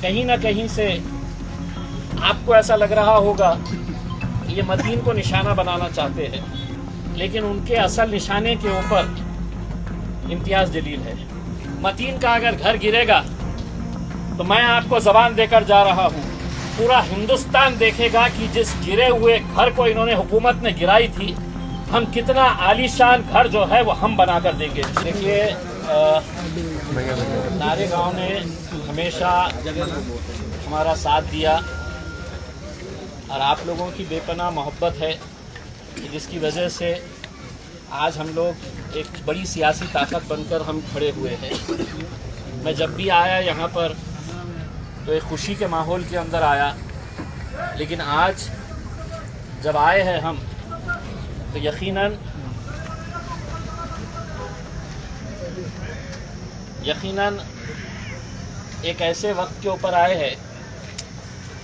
कहीं ना कहीं से आपको ऐसा लग रहा होगा कि ये मतीन को निशाना बनाना चाहते हैं, लेकिन उनके असल निशाने के ऊपर इम्तियाज़ जलील है। मतीन का अगर घर गिरेगा तो मैं आपको ज़बान देकर जा रहा हूँ, पूरा हिंदुस्तान देखेगा कि जिस गिरे हुए घर को इन्होंने हुकूमत ने गिराई थी, हम कितना आलीशान घर जो है वो हम बना कर देंगे। देखिए, नारे गांव ने हमेशा हमारा साथ दिया और आप लोगों की बेपनाह मोहब्बत है जिसकी वजह से आज हम लोग एक बड़ी सियासी ताकत बनकर हम खड़े हुए हैं। मैं जब भी आया यहाँ पर तो एक खुशी के माहौल के अंदर आया, लेकिन आज जब आए हैं हम तो यकीनन एक ऐसे वक्त के ऊपर आए हैं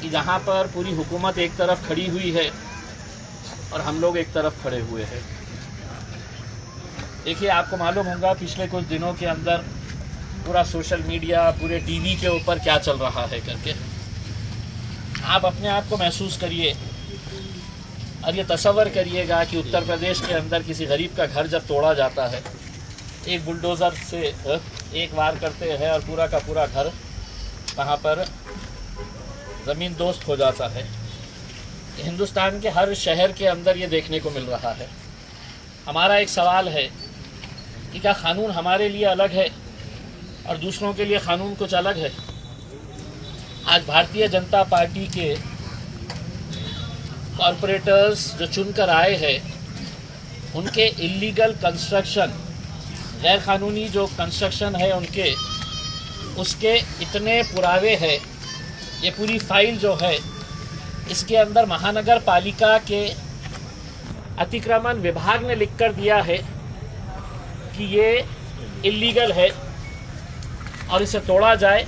कि जहाँ पर पूरी हुकूमत एक तरफ खड़ी हुई है और हम लोग एक तरफ खड़े हुए हैं। देखिए, आपको मालूम होगा पिछले कुछ दिनों के अंदर पूरा सोशल मीडिया, पूरे टीवी के ऊपर क्या चल रहा है करके आप अपने आप को महसूस करिए और ये तसव्वुर करिएगा कि उत्तर प्रदेश के अंदर किसी गरीब का घर जब तोड़ा जाता है, एक बुलडोज़र से एक वार करते हैं और पूरा का पूरा घर वहाँ पर ज़मीन दोस्त हो जाता है। हिंदुस्तान के हर शहर के अंदर ये देखने को मिल रहा है। हमारा एक सवाल है कि क्या क़ानून हमारे लिए अलग है और दूसरों के लिए क़ानून कुछ अलग है? आज भारतीय जनता पार्टी के कॉरपोरेटर्स जो चुनकर आए हैं, उनके इलीगल कंस्ट्रक्शन, गैर कानूनी जो कंस्ट्रक्शन है उनके, उसके इतने पुरावे हैं। ये पूरी फाइल जो है इसके अंदर महानगर पालिका के अतिक्रमण विभाग ने लिख कर दिया है कि ये इलीगल है और इसे तोड़ा जाए,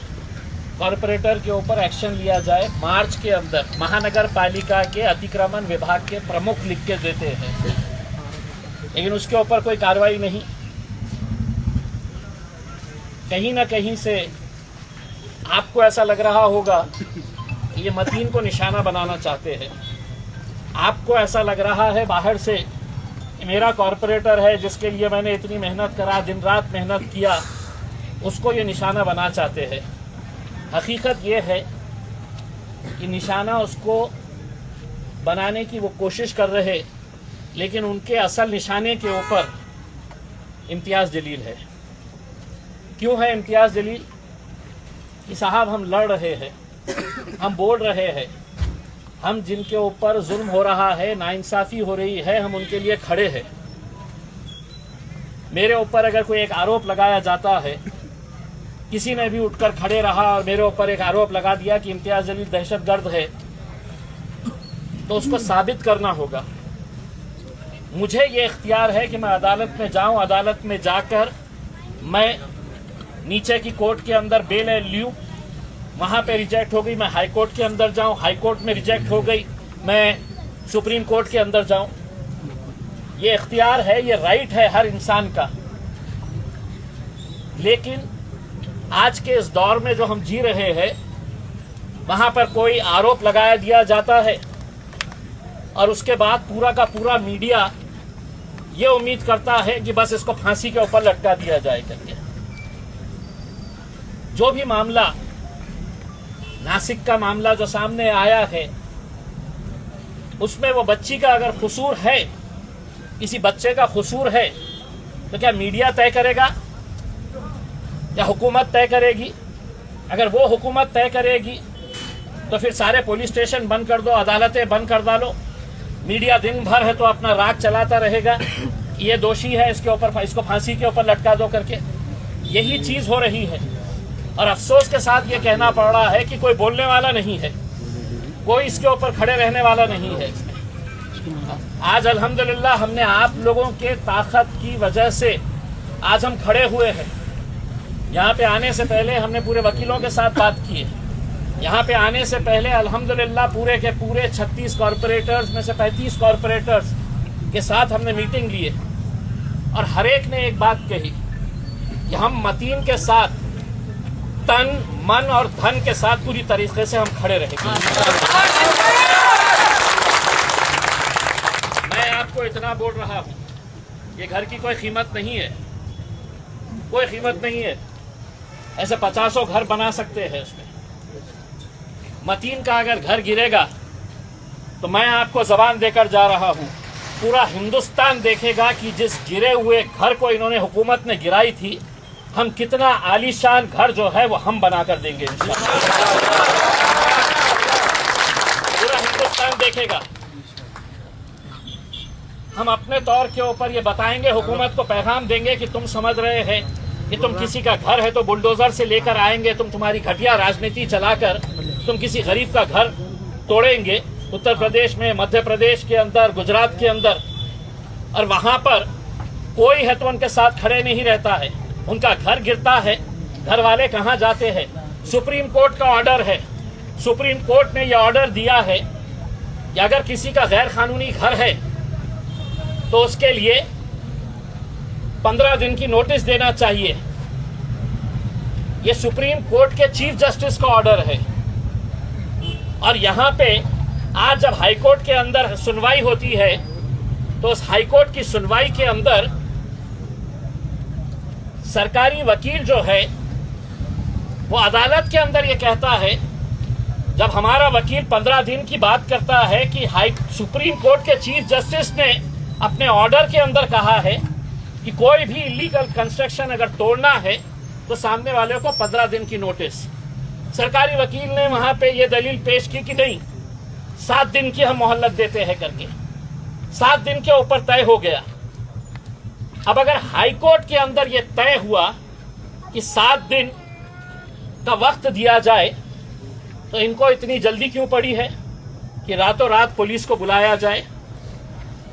कॉरपोरेटर के ऊपर एक्शन लिया जाए। मार्च के अंदर महानगर पालिका के अतिक्रमण विभाग के प्रमुख लिख के देते हैं, लेकिन उसके ऊपर कोई कार्रवाई नहीं। कहीं ना कहीं से आपको ऐसा लग रहा होगा कि ये मतीन को निशाना बनाना चाहते हैं। आपको ऐसा लग रहा है बाहर से कि मेरा कॉरपोरेटर है जिसके लिए मैंने इतनी मेहनत करा, दिन रात मेहनत किया, उसको ये निशाना बना चाहते हैं। हकीकत ये है कि निशाना उसको बनाने की वो कोशिश कर रहे, लेकिन उनके असल निशाने के ऊपर इम्तियाज़ जलील है। क्यों है इम्तियाज़ जलील? कि साहब, हम लड़ रहे हैं, हम बोल रहे हैं, हम जिनके ऊपर जुल्म हो रहा है, नाइंसाफ़ी हो रही है, हम उनके लिए खड़े हैं। मेरे ऊपर अगर कोई एक आरोप लगाया जाता है, किसी ने भी उठकर खड़े रहा और मेरे ऊपर एक आरोप लगा दिया कि इम्तियाज़ जलील दहशतगर्द है, तो उसको साबित करना होगा। मुझे ये इख्तियार है कि मैं अदालत में जाऊं, अदालत में जाकर मैं नीचे की कोर्ट के अंदर बेल लूँ, वहाँ पे रिजेक्ट हो गई, मैं हाई कोर्ट के अंदर जाऊँ, हाई कोर्ट में रिजेक्ट हो गई, मैं सुप्रीम कोर्ट के अंदर जाऊँ। ये इख्तियार है, ये राइट है हर इंसान का। लेकिन आज के इस दौर में जो हम जी रहे हैं, वहाँ पर कोई आरोप लगाया दिया जाता है और उसके बाद पूरा का पूरा मीडिया ये उम्मीद करता है कि बस इसको फांसी के ऊपर लटका दिया जाए करके। जो भी मामला, नासिक का मामला जो सामने आया है, उसमें वो बच्ची का अगर कसूर है, किसी बच्चे का कसूर है, तो क्या मीडिया तय करेगा या हुकूमत तय करेगी? अगर वो हुकूमत तय करेगी तो फिर सारे पुलिस स्टेशन बंद कर दो, अदालतें बंद कर डालो, मीडिया दिन भर है तो अपना राग चलाता रहेगा, ये दोषी है, इसके ऊपर, इसको फांसी के ऊपर लटका दो करके। यही चीज़ हो रही है और अफसोस के साथ ये कहना पड़ रहा है कि कोई बोलने वाला नहीं है, कोई इसके ऊपर खड़े रहने वाला नहीं है। आज अल्हम्दुलिल्लाह हमने आप लोगों के ताकत की वजह से आज हम खड़े हुए हैं। यहाँ पे आने से पहले हमने पूरे वकीलों के साथ बात की है। यहाँ पे आने से पहले अल्हम्दुलिल्लाह पूरे के पूरे 36 कॉरपोरेटर्स में से 35 कॉरपोरेटर्स के साथ हमने मीटिंग ली है और हर एक ने एक बात कही कि हम मतीन के साथ तन मन और धन के साथ पूरी तरीके से हम खड़े रहेंगे। मैं आपको इतना बोल रहा हूं, ये घर की कोई कीमत नहीं है, कोई कीमत नहीं है। ऐसे 50 घर बना सकते हैं उसमें। मतीन का अगर घर गिरेगा तो मैं आपको जबान देकर जा रहा हूं, पूरा हिंदुस्तान देखेगा कि जिस गिरे हुए घर को इन्होंने हुकूमत ने गिराई थी, हम कितना आलीशान घर जो है वो हम बनाकर देंगे इंशाअल्लाह। पूरा हिंदुस्तान देखेगा। हम अपने तौर के ऊपर ये बताएंगे, हुकूमत को पैगाम देंगे कि तुम समझ रहे हैं कि तुम किसी का घर है तो बुलडोजर से लेकर आएंगे, तुम तुम्हारी घटिया राजनीति चलाकर तुम किसी गरीब का घर तोड़ेंगे उत्तर प्रदेश में, मध्य प्रदेश के अंदर, गुजरात के अंदर, और वहां पर कोई है तो उनके साथ खड़े नहीं रहता है। उनका घर गिरता है, घर वाले कहां जाते हैं? सुप्रीम कोर्ट का ऑर्डर है, सुप्रीम कोर्ट ने यह ऑर्डर दिया है कि अगर किसी का गैर कानूनी घर है तो उसके लिए 15 दिन की नोटिस देना चाहिए। यह सुप्रीम कोर्ट के चीफ जस्टिस का ऑर्डर है। और यहां पे आज जब हाई कोर्ट के अंदर सुनवाई होती है तो उस हाई कोर्ट की सुनवाई के अंदर सरकारी वकील जो है वो अदालत के अंदर ये कहता है, जब हमारा वकील 15 दिन की बात करता है कि सुप्रीम कोर्ट के चीफ जस्टिस ने अपने ऑर्डर के अंदर कहा है कि कोई भी इलीगल कंस्ट्रक्शन अगर तोड़ना है तो सामने वाले को 15 दिन की नोटिस। सरकारी वकील ने वहां पे ये दलील पेश की कि नहीं, 7 दिन की हम मोहलत देते हैं करके। 7 दिन के ऊपर तय हो गया। अब अगर हाई कोर्ट के अंदर यह तय हुआ कि 7 दिन का वक्त दिया जाए तो इनको इतनी जल्दी क्यों पड़ी है कि रातों रात पुलिस को बुलाया जाए,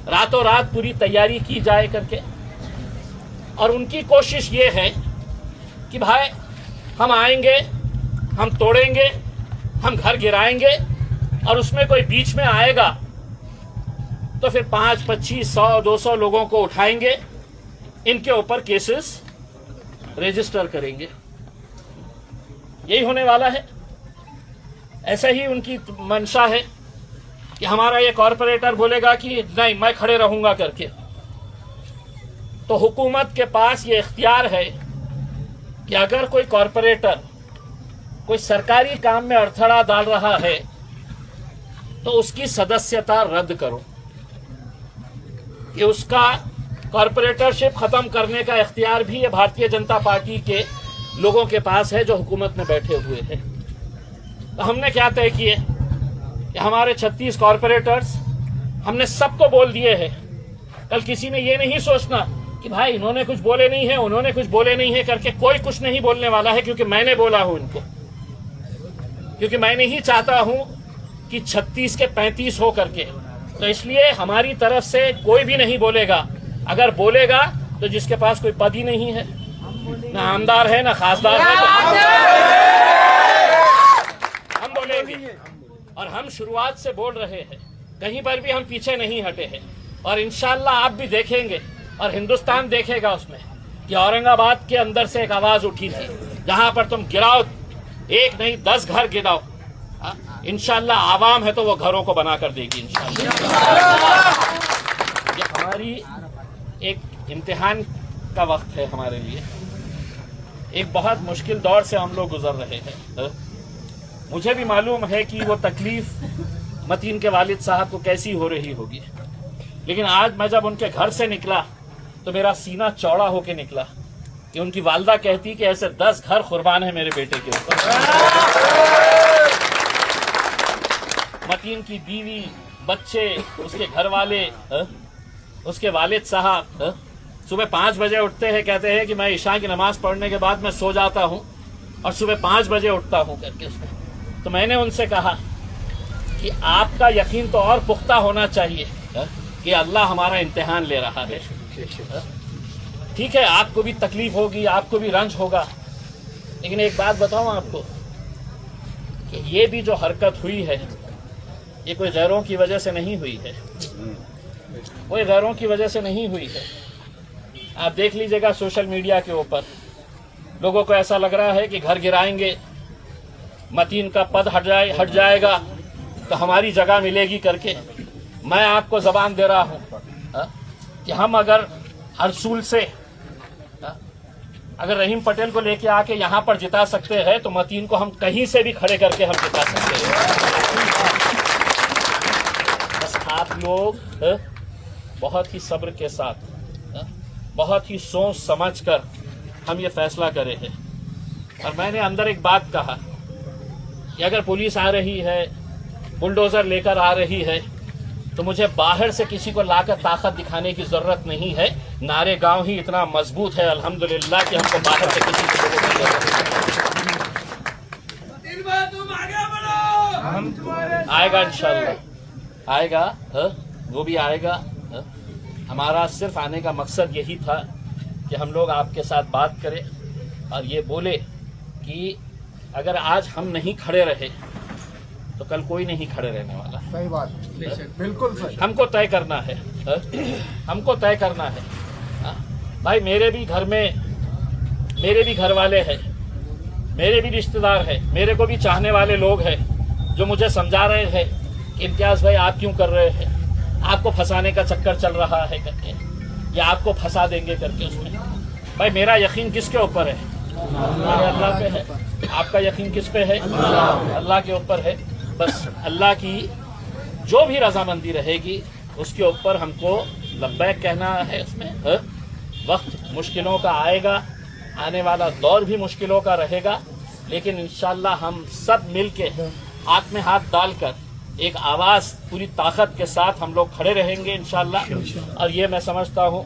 रातों रात पूरी तैयारी की जाए करके। और उनकी कोशिश ये है कि भाई हम आएंगे, हम तोड़ेंगे, हम घर गिराएंगे, और उसमें कोई बीच में आएगा तो फिर 5, 25, 100, 200 लोगों को उठाएंगे, इनके ऊपर केसेस रजिस्टर करेंगे। यही होने वाला है। ऐसा ही उनकी मंशा है कि हमारा ये कॉरपोरेटर बोलेगा कि नहीं मैं खड़े रहूंगा करके। तो हुकूमत के पास ये इख्तियार है कि अगर कोई कॉरपोरेटर कोई सरकारी काम में अड़थड़ा डाल रहा है तो उसकी सदस्यता रद्द करो। ये उसका कॉरपोरेटरशिप खत्म करने का इख्तियार भी ये भारतीय जनता पार्टी के लोगों के पास है जो हुकूमत में बैठे हुए हैं। तो हमने क्या तय किए कि हमारे 36 कॉरपोरेटर्स हमने सबको बोल दिए हैं। कल किसी ने ये नहीं सोचना कि भाई इन्होंने कुछ बोले नहीं है, उन्होंने कुछ बोले नहीं है करके। कोई कुछ नहीं बोलने वाला है, क्योंकि मैंने बोला हूं इनको, क्योंकि मैं नहीं चाहता हूं कि 36 के 35 हो करके। तो इसलिए हमारी तरफ से कोई भी नहीं बोलेगा। अगर बोलेगा तो जिसके पास कोई पद ही नहीं है, ना आमदार है ना खासदार है, तो हम बोलेंगे। और हम शुरुआत से बोल रहे हैं, कहीं पर भी हम पीछे नहीं हटे हैं। और इंशाअल्लाह आप भी देखेंगे और हिंदुस्तान देखेगा उसमें कि औरंगाबाद के अंदर से एक आवाज उठी थी, जहां पर तुम गिराओ, 1 नहीं 10 घर गिराओ, इंशाअल्लाह आवाम है तो वो घरों को बना कर देगी इंशाअल्लाह। ये हमारी एक इम्तिहान का वक्त है हमारे लिए। एक बहुत मुश्किल दौर से हम लोग गुजर रहे हैं। मुझे भी मालूम है कि वो तकलीफ मतीन के वालिद साहब को कैसी हो रही होगी, लेकिन आज मैं जब उनके घर से निकला तो मेरा सीना चौड़ा होके निकला कि उनकी वालदा कहती कि ऐसे 10 घर कुर्बान है मेरे बेटे के ऊपर। मतीन की बीवी, बच्चे, उसके घर वाले, उसके वालिद साहब सुबह 5 बजे उठते हैं, कहते हैं कि मैं इशा की नमाज पढ़ने के बाद मैं सो जाता हूं और सुबह 5 बजे उठता हूं करके उसमें। तो मैंने उनसे कहा कि आपका यकीन तो और पुख्ता होना चाहिए कि अल्लाह हमारा इम्तिहान ले रहा है। ठीक है, आपको भी तकलीफ होगी, आपको भी रंज होगा, लेकिन एक बात बताऊं आपको कि ये भी जो हरकत हुई है ये कोई गैरों की वजह से नहीं हुई है, कोई गैरों की वजह से नहीं हुई है। आप देख लीजिएगा सोशल मीडिया के ऊपर लोगों को ऐसा लग रहा है कि घर गिराएंगे, मतीन का पद हट जाएगा तो हमारी जगह मिलेगी करके। मैं आपको जबान दे रहा हूं कि हम अगर हरसूल से अगर रहीम पटेल को लेके आके यहाँ पर जिता सकते हैं तो मतीन को हम कहीं से भी खड़े करके हम जिता सकते हैं। बस आप लोग बहुत ही सब्र के साथ, बहुत ही सोच समझ कर हम ये फैसला करे हैं। और मैंने अंदर एक बात कहा कि अगर पुलिस आ रही है, बुलडोजर लेकर आ रही है, तो मुझे बाहर से किसी को लाकर ताकत दिखाने की जरूरत नहीं है। नारे गांव ही इतना मजबूत है अल्हम्दुलिल्लाह कि हमको बाहर से किसी को आएगा, इंशाल्लाह आएगा, वो भी आएगा। हमारा सिर्फ आने का मकसद यही था कि हम लोग आपके साथ बात करें और ये बोले कि अगर आज हम नहीं खड़े रहे तो कल कोई नहीं खड़े रहने वाला। सही बात, बिल्कुल सही। हमको तय करना है, हमको तय करना है। भाई मेरे भी घर में मेरे भी घर वाले हैं, मेरे भी रिश्तेदार हैं, मेरे को भी चाहने वाले लोग हैं जो मुझे समझा रहे हैं कि इम्तियाज भाई आप क्यों कर रहे हैं, आपको फंसाने का चक्कर चल रहा है करके, या आपको फंसा देंगे करके। उसमें भाई मेरा यकीन किसके ऊपर है? मेरे अल्लाह पे है। आपका यकीन किस पे है? अल्लाह के ऊपर है। बस अल्लाह की जो भी रजामंदी रहेगी उसके ऊपर हमको लब्बैक कहना है। उसमें वक्त मुश्किलों का आएगा, आने वाला दौर भी मुश्किलों का रहेगा, लेकिन इंशाल्लाह हम सब मिल के हाथ में हाथ डालकर एक आवाज़ पूरी ताकत के साथ हम लोग खड़े रहेंगे इंशाल्लाह। और ये मैं समझता हूँ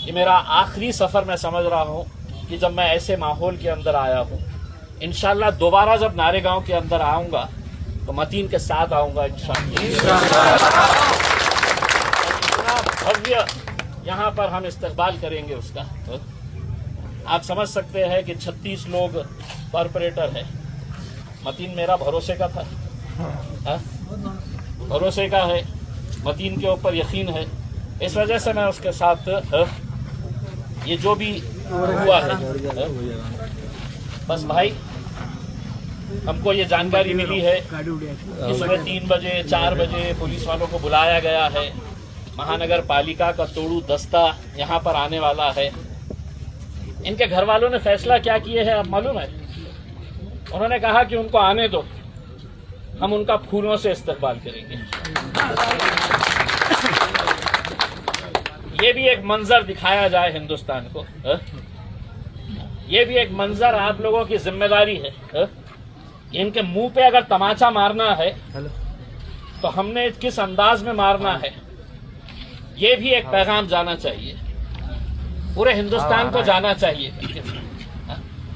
कि मेरा आखिरी सफ़र मैं समझ रहा हूँ कि जब मैं ऐसे माहौल के अंदर आया हूँ, इंशाल्लाह दोबारा जब नारेगांव के अंदर आऊँगा तो मतीन के साथ आऊँगा इंशाल्लाह। भव्य यहाँ पर हम इस्तकबाल करेंगे उसका। आप समझ सकते हैं कि 36 लोग कॉरपोरेटर है। मतीन मेरा भरोसे का था, भरोसे का है, मतीन के ऊपर यकीन है, इस वजह से मैं उसके साथ ये जो भी हुआ है। बस भाई हमको ये जानकारी मिली है कि सुबह 3 बजे 4 बजे पुलिस वालों को बुलाया गया है। महानगर पालिका का तोड़ू दस्ता यहाँ पर आने वाला है। इनके घर वालों ने फैसला क्या किए हैं आप मालूम है? उन्होंने कहा कि उनको आने दो, हम उनका फूलों से इस्तकबाल करेंगे। ये भी एक मंजर दिखाया जाए हिंदुस्तान को, ये भी एक मंजर आप लोगों की जिम्मेदारी है। इनके मुंह पे अगर तमाचा मारना है तो हमने किस अंदाज में मारना है, ये भी एक पैगाम जाना चाहिए, पूरे हिंदुस्तान को जाना चाहिए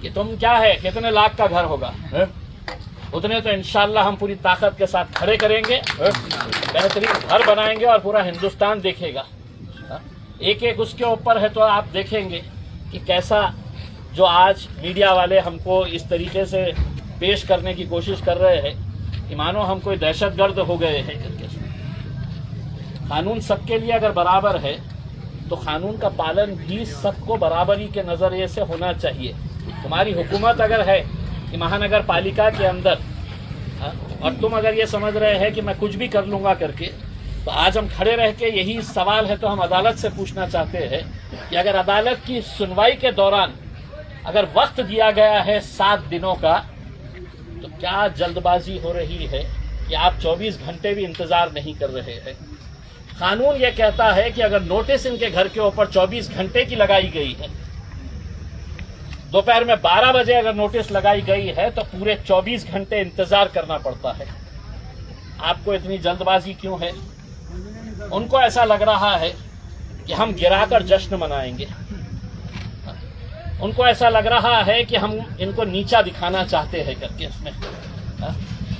कि तुम क्या है, कितने लाख का घर होगा, उतने तो इंशाल्लाह हम पूरी ताकत के साथ खड़े करेंगे, बेहतरीन घर बनाएंगे और पूरा हिंदुस्तान देखेगा। एक एक उसके ऊपर है तो आप देखेंगे कि कैसा जो आज मीडिया वाले हमको इस तरीके से पेश करने की कोशिश कर रहे हैं कि मानो हम कोई दहशतगर्द हो गए हैं करके। कानून सबके लिए अगर बराबर है तो कानून का पालन भी सबको बराबरी के नज़रिए से होना चाहिए। तुम्हारी हुकूमत अगर है कि महानगर पालिका के अंदर और तुम अगर ये समझ रहे हैं कि मैं कुछ भी कर लूँगा करके, तो आज हम खड़े रह के यही सवाल है तो हम अदालत से पूछना चाहते हैं कि अगर अदालत की सुनवाई के दौरान अगर वक्त दिया गया है 7 दिनों का, तो क्या जल्दबाजी हो रही है कि आप 24 घंटे भी इंतजार नहीं कर रहे हैं? कानून ये कहता है कि अगर नोटिस इनके घर के ऊपर 24 घंटे की लगाई गई है, दोपहर में 12 बजे अगर नोटिस लगाई गई है तो पूरे 24 घंटे इंतजार करना पड़ता है। आपको इतनी जल्दबाजी क्यों है? उनको ऐसा लग रहा है कि हम गिराकर जश्न मनाएंगे, उनको ऐसा लग रहा है कि हम इनको नीचा दिखाना चाहते हैं करके। इसमें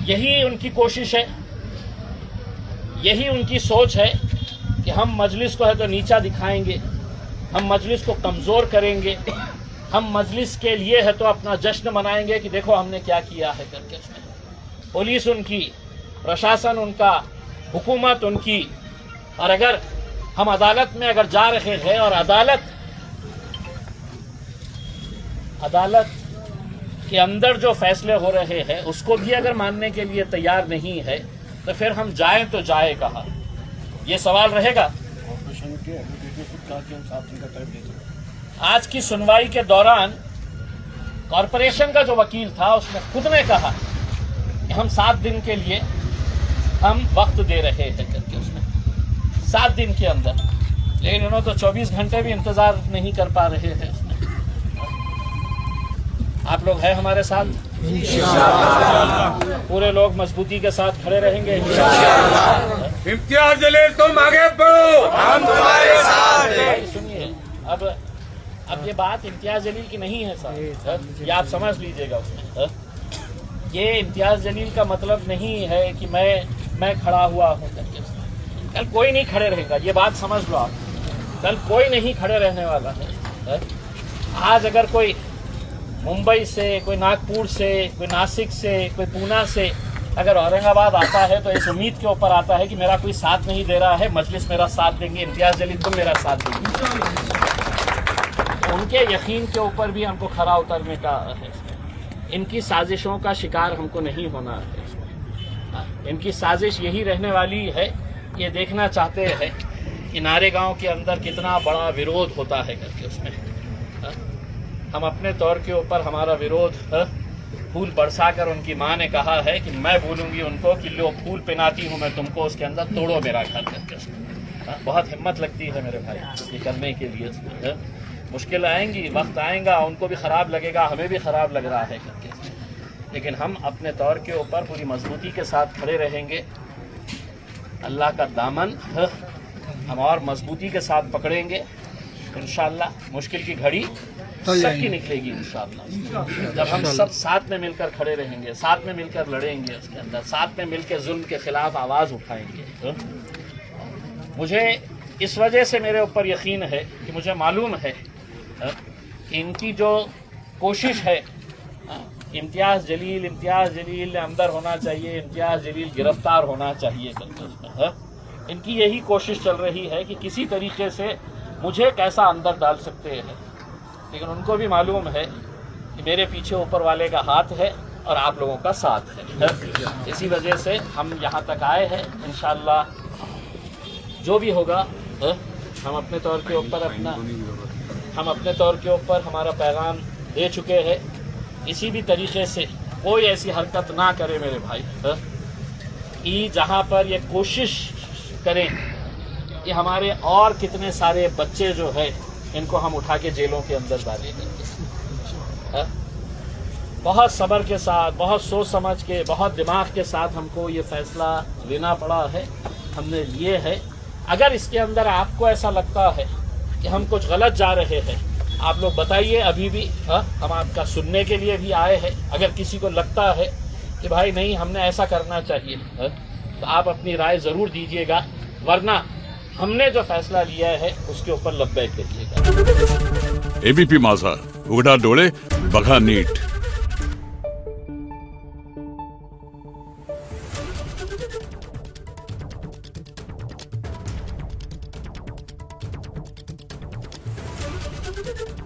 यही उनकी कोशिश है, यही उनकी सोच है कि हम मजलिस को है तो नीचा दिखाएंगे, हम मजलिस को कमज़ोर करेंगे, हम मजलिस के लिए है तो अपना जश्न मनाएंगे कि देखो हमने क्या किया है करके। इसमें पुलिस उनकी, प्रशासन उनका, हुकूमत उनकी, और अगर हम अदालत में अगर जा रहे हैं और अदालत के अंदर जो फैसले हो रहे हैं उसको भी अगर मानने के लिए तैयार नहीं है तो फिर हम जाएं तो जाए कहाँ, ये सवाल रहेगा। आज की सुनवाई के दौरान कॉरपोरेशन का जो वकील था उसने खुद ने कहा कि हम 7 दिन के लिए हम वक्त दे रहे हैं करके, उसने 7 दिन के अंदर, लेकिन उन्होंने तो 24 घंटे भी इंतजार नहीं कर पा रहे हैं उसमें। आप लोग हैं हमारे साथ, पूरे लोग मजबूती के साथ खड़े रहेंगे इंशाअल्लाह। इम्तियाज जलील तुम आगे बढ़ो, हम तुम्हारे साथ हैं। सुनिए, अब ये बात इम्तियाज जलील की नहीं है साहब, ये आप समझ लीजिएगा उसमें। ये इम्तियाज जलील का मतलब नहीं है कि मैं खड़ा हुआ हूँ करके, कल कोई नहीं खड़े रहेगा, ये बात समझ लो आप, कल कोई नहीं खड़े रहने वाला है। आज अगर कोई मुंबई से, कोई नागपुर से, कोई नासिक से, कोई पूना से अगर औरंगाबाद आता है तो इस उम्मीद के ऊपर आता है कि मेरा कोई साथ नहीं दे रहा है, मजलिस मेरा साथ देंगे, इम्तियाज जलील तुम मेरा साथ देंगे, उनके यकीन के ऊपर भी हमको खरा उतरने का है। इनकी साजिशों का शिकार हमको नहीं होना है। इनकी साजिश यही रहने वाली है, ये देखना चाहते हैं कि नारेगांव के अंदर कितना बड़ा विरोध होता है करके उसमें। हम अपने तौर के ऊपर हमारा विरोध फूल बरसाकर, उनकी माँ ने कहा है कि मैं बोलूँगी उनको कि लो फूल पहनाती हूँ मैं तुमको, उसके अंदर तोड़ो मेरा घर करके। बहुत हिम्मत लगती है मेरे भाई ये करने के लिए। मुश्किल आएंगी, वक्त आएगा, उनको भी ख़राब लगेगा, हमें भी ख़राब लग रहा है करके, लेकिन हम अपने तौर के ऊपर पूरी मजबूती के साथ खड़े रहेंगे। अल्लाह का दामन हम और मजबूती के साथ पकड़ेंगे इंशाअल्लाह। मुश्किल की घड़ी सबकी निकलेगी इंशाअल्लाह, जब हम सब साथ में मिलकर खड़े रहेंगे, साथ में मिलकर लड़ेंगे, उसके अंदर साथ में मिलकर जुल्म के खिलाफ आवाज़ उठाएंगे। मुझे इस वजह से मेरे ऊपर यकीन है कि मुझे मालूम है कि इनकी जो कोशिश है, इम्तियाज़ जलील अंदर होना चाहिए, इम्तियाज़ जलील गिरफ्तार होना चाहिए करके, इनकी यही कोशिश चल रही है कि किसी तरीके से मुझे कैसा अंदर डाल सकते हैं। लेकिन उनको भी मालूम है कि मेरे पीछे ऊपर वाले का हाथ है और आप लोगों का साथ है। इसी वजह से हम यहाँ तक आए हैं। इंशाअल्लाह जो भी होगा हम अपने तौर के ऊपर हमारा पैगाम दे चुके हैं। इसी भी तरीके से कोई ऐसी हरकत ना करे मेरे भाई कि जहाँ पर ये कोशिश करें कि हमारे और कितने सारे बच्चे जो है इनको हम उठा के जेलों के अंदर डालेंगे। बहुत सब्र के साथ, बहुत सोच समझ के, बहुत दिमाग के साथ हमको ये फैसला लेना पड़ा है, हमने लिए है। अगर इसके अंदर आपको ऐसा लगता है कि हम कुछ गलत जा रहे हैं, आप लोग बताइए, अभी भी हम आपका सुनने के लिए भी आए हैं। अगर किसी को लगता है कि भाई नहीं हमने ऐसा करना चाहिए तो आप अपनी राय ज़रूर दीजिएगा, वरना हमने जो फैसला लिया है उसके ऊपर लब्बैक करिएगा। एबीपी माझा, उघडा डोळे बघा नीट। Thank you.